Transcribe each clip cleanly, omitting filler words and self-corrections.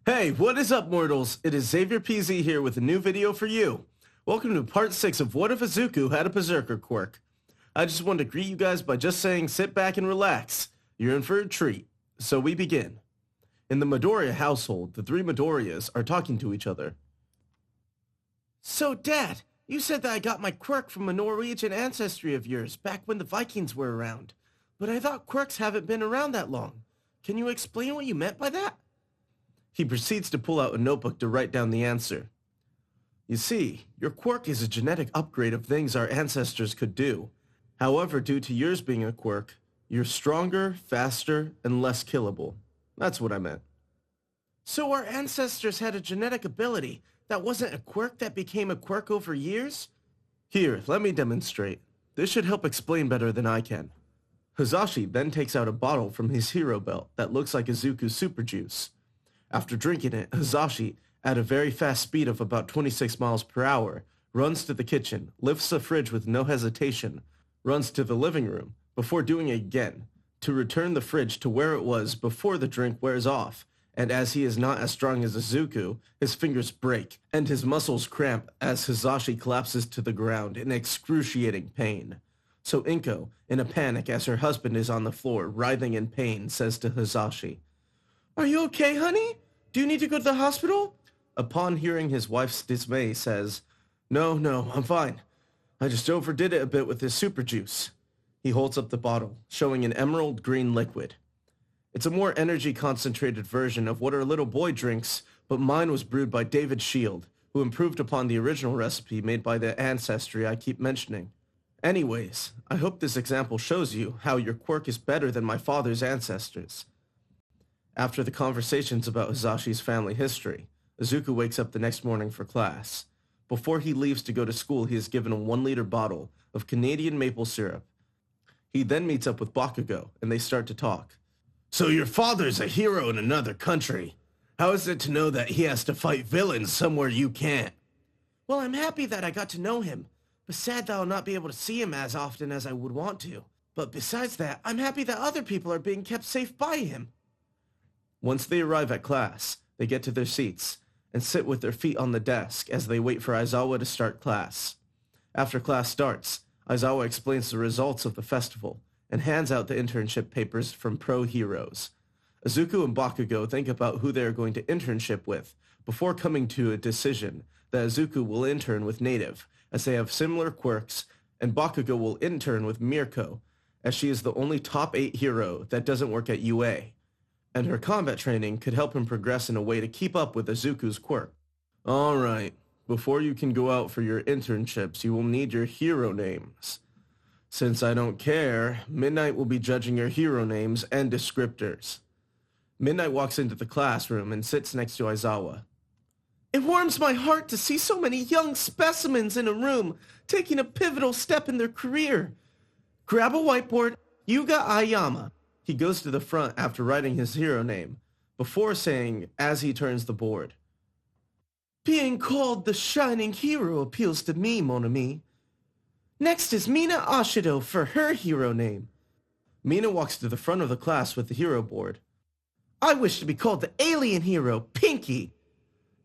Hey, what is up, mortals? It is Xavier PZ here with a new video for you. Welcome to part 6 of What If Izuku Had a Berserker Quirk. I just wanted to greet you guys by just saying sit back and relax. You're in for a treat. So we begin. In the Midoriya household, the three Midoriyas are talking to each other. So, Dad, you said that I got my quirk from a Norwegian ancestry of yours back when the Vikings were around. But I thought quirks haven't been around that long. Can you explain what you meant by that? He proceeds to pull out a notebook to write down the answer. You see, your quirk is a genetic upgrade of things our ancestors could do. However, due to yours being a quirk, you're stronger, faster, and less killable. That's what I meant. So our ancestors had a genetic ability that wasn't a quirk that became a quirk over years? Here, let me demonstrate. This should help explain better than I can. Hizashi then takes out a bottle from his hero belt that looks like Izuku's super juice. After drinking it, Hizashi, at a very fast speed of about 26 miles per hour, runs to the kitchen, lifts the fridge with no hesitation, runs to the living room, before doing it again, to return the fridge to where it was before the drink wears off, and as he is not as strong as Izuku, his fingers break, and his muscles cramp as Hizashi collapses to the ground in excruciating pain. So Inko, in a panic as her husband is on the floor, writhing in pain, says to Hizashi, "Are you okay, honey? Do you need to go to the hospital?" Upon hearing his wife's dismay, says, No, I'm fine. I just overdid it a bit with this super juice." He holds up the bottle, showing an emerald green liquid. It's a more energy-concentrated version of what our little boy drinks, but mine was brewed by David Shield, who improved upon the original recipe made by the ancestry I keep mentioning. Anyways, I hope this example shows you how your quirk is better than my father's ancestors. After the conversations about Hizashi's family history, Izuku wakes up the next morning for class. Before he leaves to go to school, he is given a 1-liter bottle of Canadian maple syrup. He then meets up with Bakugo, and they start to talk. "So your father's a hero in another country. How is it to know that he has to fight villains somewhere you can't?" "Well, I'm happy that I got to know him, but sad that I'll not be able to see him as often as I would want to. But besides that, I'm happy that other people are being kept safe by him." Once they arrive at class, they get to their seats and sit with their feet on the desk as they wait for Aizawa to start class. After class starts, Aizawa explains the results of the festival and hands out the internship papers from pro heroes. Izuku and Bakugo think about who they are going to internship with before coming to a decision that Izuku will intern with Native, as they have similar quirks, and Bakugo will intern with Mirko, as she is the only top 8 hero that doesn't work at UA. And her combat training could help him progress in a way to keep up with Izuku's quirk. Alright, before you can go out for your internships, you will need your hero names. Since I don't care, Midnight will be judging your hero names and descriptors. Midnight walks into the classroom and sits next to Aizawa. "It warms my heart to see so many young specimens in a room taking a pivotal step in their career. Grab a whiteboard, Yuga Aiyama." He goes to the front after writing his hero name, before saying, as he turns the board, "Being called the Shining Hero appeals to me, mon ami. Next is Mina Ashido for her hero name." Mina walks to the front of the class with the hero board. "I wish to be called the Alien Hero, Pinky."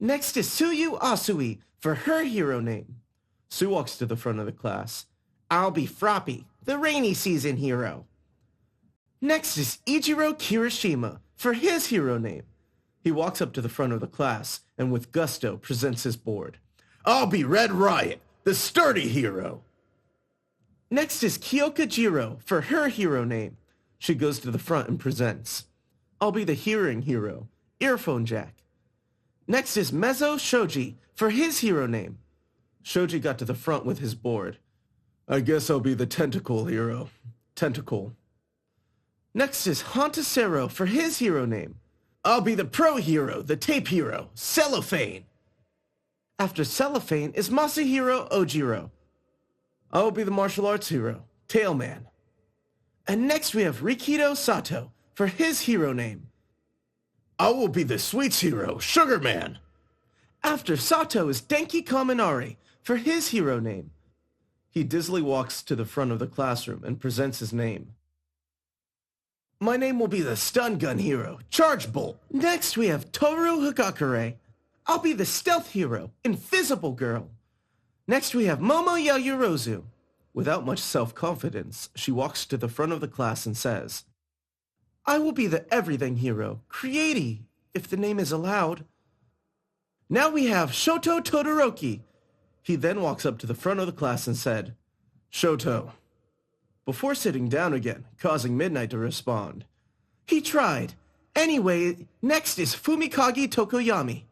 Next is Tsuyu Asui for her hero name. Sue walks to the front of the class. "I'll be Froppy, the Rainy Season Hero." Next is Ichiro Kirishima for his hero name. He walks up to the front of the class and with gusto presents his board. "I'll be Red Riot, the sturdy hero." Next is Kyoka Jiro for her hero name. She goes to the front and presents. "I'll be the hearing hero, Earphone Jack." Next is Mezzo Shoji for his hero name. Shoji got to the front with his board. "I guess I'll be the tentacle hero, Tentacle." Next is Hantasero for his hero name. "I'll be the pro hero, the tape hero, Cellophane." After Cellophane is Masahiro Ojiro. "I will be the martial arts hero, Tailman." And next we have Rikido Sato for his hero name. "I will be the sweets hero, Sugarman." After Sato is Denki Kaminari for his hero name. He dizzily walks to the front of the classroom and presents his name. My name will be the stun gun hero, Charge Bolt. Next we have Toru Hagakure. I'll be the stealth hero, Invisible Girl. Next we have Momo Yayorozu. Without much self-confidence, she walks to the front of the class and says, I will be the everything hero, Creati, if the name is allowed. Now we have Shoto Todoroki. He then walks up to the front of the class and said, Shoto. Before sitting down again, causing Midnight to respond. He tried. Anyway, next is Fumikage Tokoyami.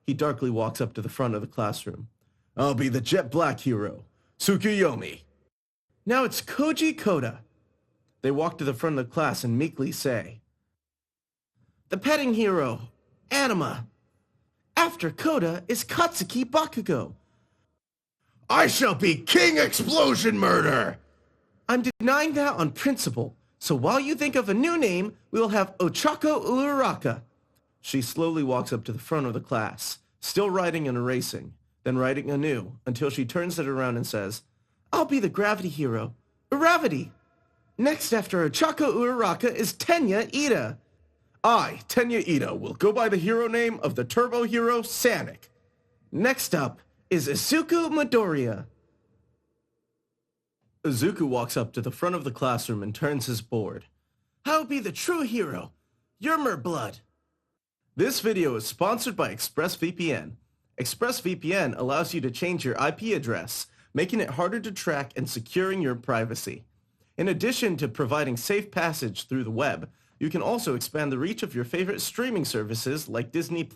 He darkly walks up to the front of the classroom. I'll be the jet black hero, Tsukuyomi. Now it's Koji Koda. They walk to the front of the class and meekly say, the petting hero, Anima. After Koda is Katsuki Bakugo. I shall be King Explosion Murder! I'm denying that on principle, so while you think of a new name, we will have Ochako Uraraka. She slowly walks up to the front of the class, still writing and erasing, then writing anew, until she turns it around and says, I'll be the gravity hero, Uravity. Next after Ochako Uraraka is Tenya Ida. I, Tenya Ida, will go by the hero name of the turbo hero, Sanic. Next up is Izuku Midoriya. Izuku walks up to the front of the classroom and turns his board. I'll be the true hero, Yermerblood. This video is sponsored by ExpressVPN. ExpressVPN allows you to change your IP address, making it harder to track and securing your privacy. In addition to providing safe passage through the web, you can also expand the reach of your favorite streaming services like Disney+.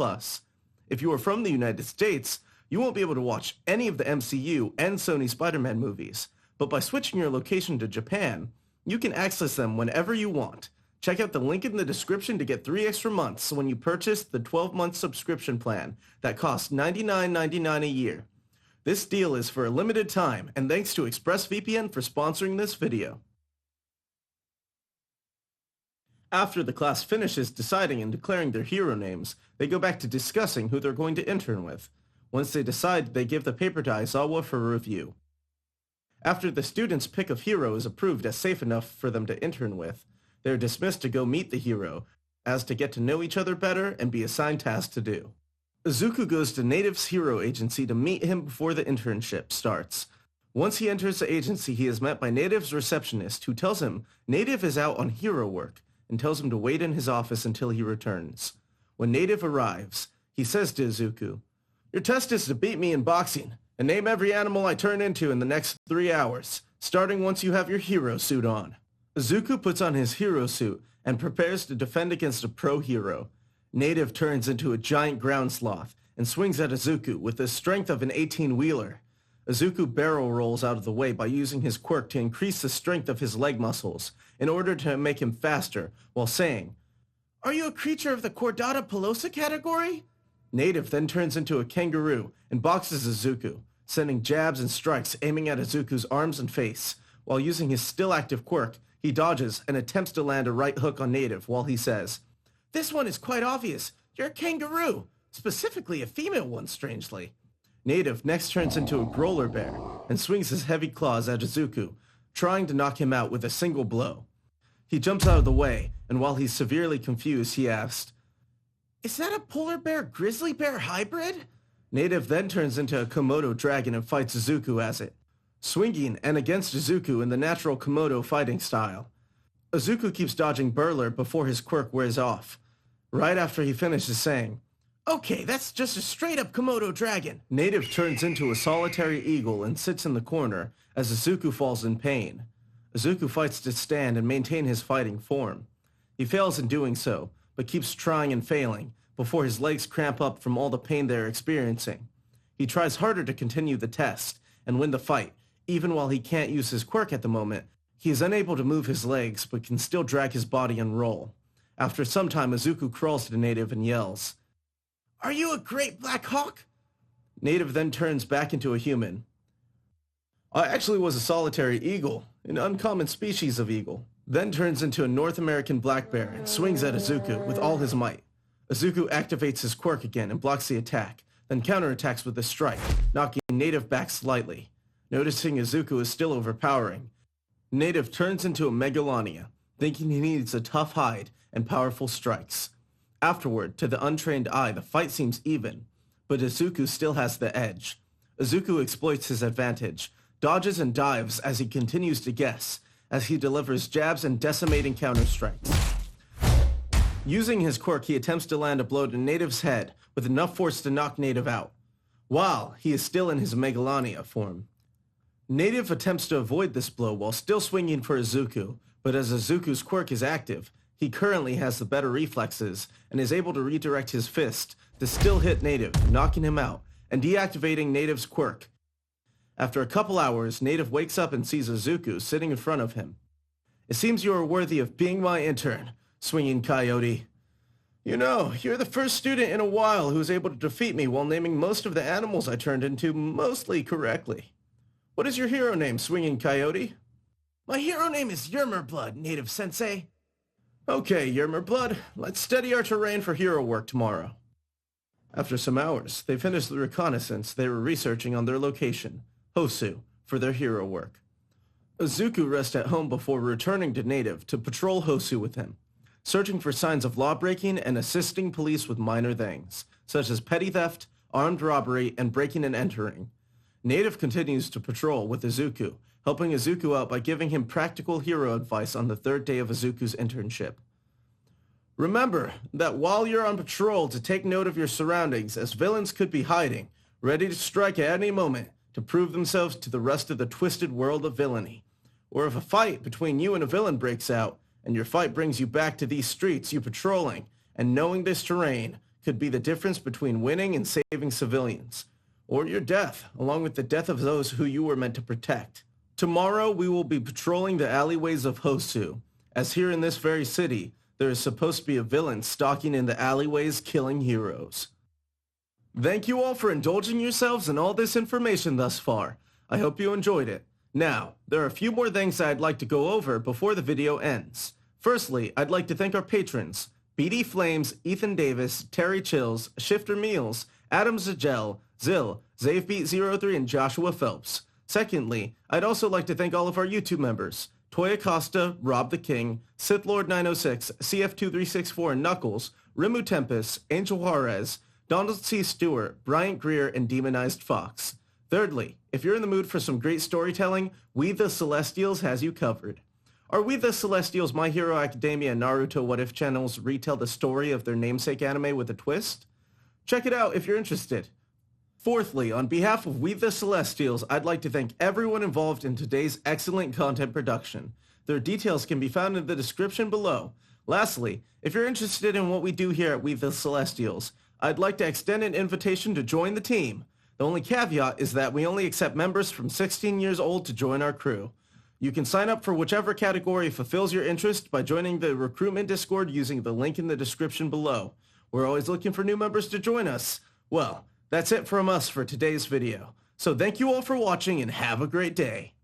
If you are from the United States, you won't be able to watch any of the MCU and Sony Spider-Man movies, but by switching your location to Japan, you can access them whenever you want. Check out the link in the description to get 3 extra months when you purchase the 12-month subscription plan that costs $99.99 a year. This deal is for a limited time, and thanks to ExpressVPN for sponsoring this video. After the class finishes deciding and declaring their hero names, they go back to discussing who they're going to intern with. Once they decide, they give the paper to Aizawa for review. After the student's pick of hero is approved as safe enough for them to intern with, they are dismissed to go meet the hero, as to get to know each other better and be assigned tasks to do. Izuku goes to Native's hero agency to meet him before the internship starts. Once he enters the agency, he is met by Native's receptionist, who tells him Native is out on hero work, and tells him to wait in his office until he returns. When Native arrives, he says to Izuku, your test is to beat me in boxing, and name every animal I turn into in the next 3 hours, starting once you have your hero suit on. Izuku puts on his hero suit and prepares to defend against a pro hero. Native turns into a giant ground sloth and swings at Izuku with the strength of an 18-wheeler. Izuku barrel rolls out of the way by using his quirk to increase the strength of his leg muscles in order to make him faster, while saying, are you a creature of the Chordata Pelosa category? Native then turns into a kangaroo and boxes Izuku, sending jabs and strikes aiming at Izuku's arms and face. While using his still active quirk, he dodges and attempts to land a right hook on Native while he says, this one is quite obvious. You're a kangaroo, specifically a female one, strangely. Native next turns into a growler bear and swings his heavy claws at Izuku, trying to knock him out with a single blow. He jumps out of the way, and while he's severely confused, he asks, is that a polar bear grizzly bear hybrid? Native then turns into a Komodo dragon and fights Izuku as it, swinging and against Izuku in the natural Komodo fighting style. Izuku keeps dodging Burler before his quirk wears off. Right after he finishes saying, okay, that's just a straight-up Komodo dragon. Native turns into a solitary eagle and sits in the corner as Izuku falls in pain. Izuku fights to stand and maintain his fighting form. He fails in doing so, but keeps trying and failing before his legs cramp up from all the pain they're experiencing. He tries harder to continue the test and win the fight. Even while he can't use his quirk at the moment, he is unable to move his legs but can still drag his body and roll. After some time, Izuku crawls to Native and yells, are you a great black hawk? Native then turns back into a human. I actually was a solitary eagle, an uncommon species of eagle. Then turns into a North American black bear and swings at Izuku with all his might. Izuku activates his quirk again and blocks the attack, then counterattacks with a strike, knocking Native back slightly. Noticing Izuku is still overpowering, Native turns into a Megalania, thinking he needs a tough hide and powerful strikes. Afterward, to the untrained eye, the fight seems even, but Izuku still has the edge. Izuku exploits his advantage, dodges and dives as he continues to guess, as he delivers jabs and decimating counter-strikes. Using his quirk, he attempts to land a blow to Native's head with enough force to knock Native out, while he is still in his Megalania form. Native attempts to avoid this blow while still swinging for Izuku, but as Izuku's quirk is active, he currently has the better reflexes and is able to redirect his fist to still hit Native, knocking him out and deactivating Native's quirk. After a couple hours, Native wakes up and sees Izuku sitting in front of him. "It seems you are worthy of being my intern, Swinging Coyote. You know, you're the first student in a while who was able to defeat me while naming most of the animals I turned into mostly correctly. What is your hero name, Swinging Coyote?" "My hero name is Yermerblood, Native Sensei." "Okay, Yermerblood, let's study our terrain for hero work tomorrow." After some hours, they finished the reconnaissance they were researching on their location, Hosu, for their hero work. Izuku rests at home before returning to Native to patrol Hosu with him, searching for signs of law-breaking and assisting police with minor things, such as petty theft, armed robbery, and breaking and entering. Native continues to patrol with Izuku, helping Izuku out by giving him practical hero advice on the third day of Izuku's internship. "Remember that while you're on patrol to take note of your surroundings, as villains could be hiding, ready to strike at any moment to prove themselves to the rest of the twisted world of villainy. Or if a fight between you and a villain breaks out, and your fight brings you back to these streets you patrolling, and knowing this terrain could be the difference between winning and saving civilians, or your death, along with the death of those who you were meant to protect. Tomorrow we will be patrolling the alleyways of Hosu, as here in this very city, there is supposed to be a villain stalking in the alleyways killing heroes." Thank you all for indulging yourselves in all this information thus far. I hope you enjoyed it. Now, there are a few more things I'd like to go over before the video ends. Firstly, I'd like to thank our patrons, BD Flames, Ethan Davis, Terry Chills, Shifter Meals, Adam Zagel, Zill, ZaveBeat03, and Joshua Phelps. Secondly, I'd also like to thank all of our YouTube members, Toya Costa, Rob the King, SithLord906, CF2364, and Knuckles, Rimu Tempest, Angel Juarez, Donald C. Stewart, Bryant Greer, and Demonized Fox. Thirdly, if you're in the mood for some great storytelling, We the Celestials has you covered. Our We the Celestials My Hero Academia and Naruto What If channels retell the story of their namesake anime with a twist? Check it out if you're interested. Fourthly, on behalf of We the Celestials, I'd like to thank everyone involved in today's excellent content production. Their details can be found in the description below. Lastly, if you're interested in what we do here at We the Celestials, I'd like to extend an invitation to join the team. The only caveat is that we only accept members from 16 years old to join our crew. You can sign up for whichever category fulfills your interest by joining the recruitment Discord using the link in the description below. We're always looking for new members to join us. Well, that's it from us for today's video. So thank you all for watching and have a great day.